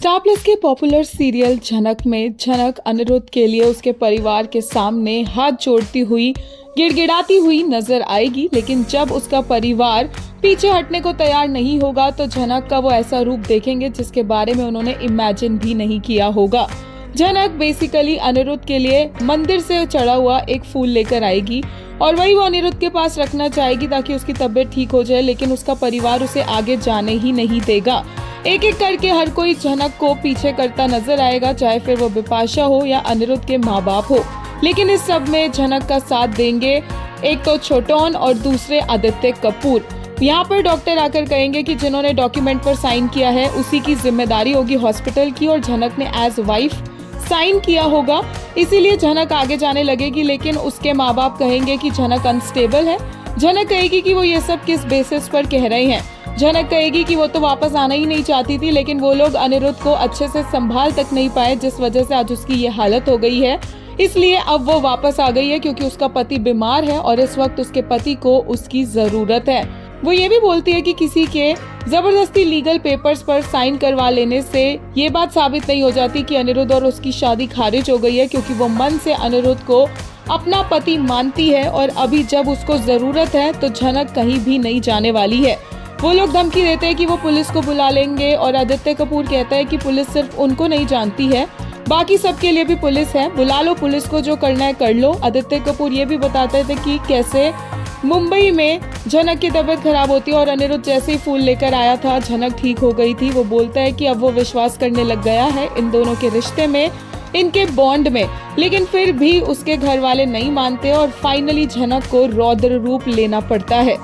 Star plus के popular serial झनक में झनक अनिरुद्ध के लिए उसके परिवार के सामने हाथ जोड़ती हुई गिड़गिड़ाती हुई नजर आएगी, लेकिन जब उसका परिवार पीछे हटने को तैयार नहीं होगा तो झनक का वो ऐसा रूप देखेंगे जिसके बारे में उन्होंने इमेजिन भी नहीं किया होगा। झनक बेसिकली अनिरुद्ध के लिए मंदिर से चढ़ा हुआ एक फूल लेकर आएगी और वही वो अनिरुद्ध के पास रखना चाहेगी ताकि उसकी तबीयत ठीक हो जाए, लेकिन उसका परिवार उसे आगे जाने ही नहीं देगा। एक एक करके हर कोई झनक को पीछे करता नजर आएगा, चाहे फिर वो बिपाशा हो या अनिरुद्ध के माँ बाप हो। लेकिन इस सब में झनक का साथ देंगे एक तो छोटन और दूसरे आदित्य कपूर। यहाँ पर डॉक्टर आकर कहेंगे कि जिन्होंने डॉक्यूमेंट पर साइन किया है उसी की जिम्मेदारी होगी हॉस्पिटल की, और झनक ने एज वाइफ साइन किया होगा, इसीलिए झनक आगे जाने लगेगी। लेकिन उसके माँ बाप कहेंगे कि झनक अनस्टेबल है। झनक कहेगी कि वो ये सब किस बेसिस पर कह रहे हैं। झनक कहेगी कि वो तो वापस आना ही नहीं चाहती थी, लेकिन वो लोग अनिरुद्ध को अच्छे से संभाल तक नहीं पाए, जिस वजह से आज उसकी ये हालत हो गई है। इसलिए अब वो वापस आ गई है क्योंकि उसका पति बीमार है और इस वक्त उसके पति को उसकी जरूरत है। वो ये भी बोलती है कि किसी के जबरदस्ती लीगल पेपर्स पर साइन करवा लेने से ये बात साबित नहीं हो जाती कि अनिरुद्ध और उसकी शादी खारिज हो गई है, क्योंकि वो मन से अनिरुद्ध को अपना पति मानती है और अभी जब उसको जरूरत है तो झनक कहीं भी नहीं जाने वाली है। वो लोग धमकी देते हैं कि वो पुलिस को बुला लेंगे और आदित्य कपूर कहता है कि पुलिस सिर्फ उनको नहीं जानती है, बाकी सबके लिए भी पुलिस है, बुला लो पुलिस को, जो करना है कर लो। आदित्य कपूर ये भी बताते थे कि कैसे मुंबई में झनक की तबीयत खराब होती है और अनिरुद्ध जैसे ही फूल लेकर आया था झनक ठीक हो गई थी। वो बोलता है कि अब वो विश्वास करने लग गया है इन दोनों के रिश्ते में, इनके बॉन्ड में, लेकिन फिर भी उसके घर वाले नहीं मानते और फाइनली झनक को रौद्र रूप लेना पड़ता है।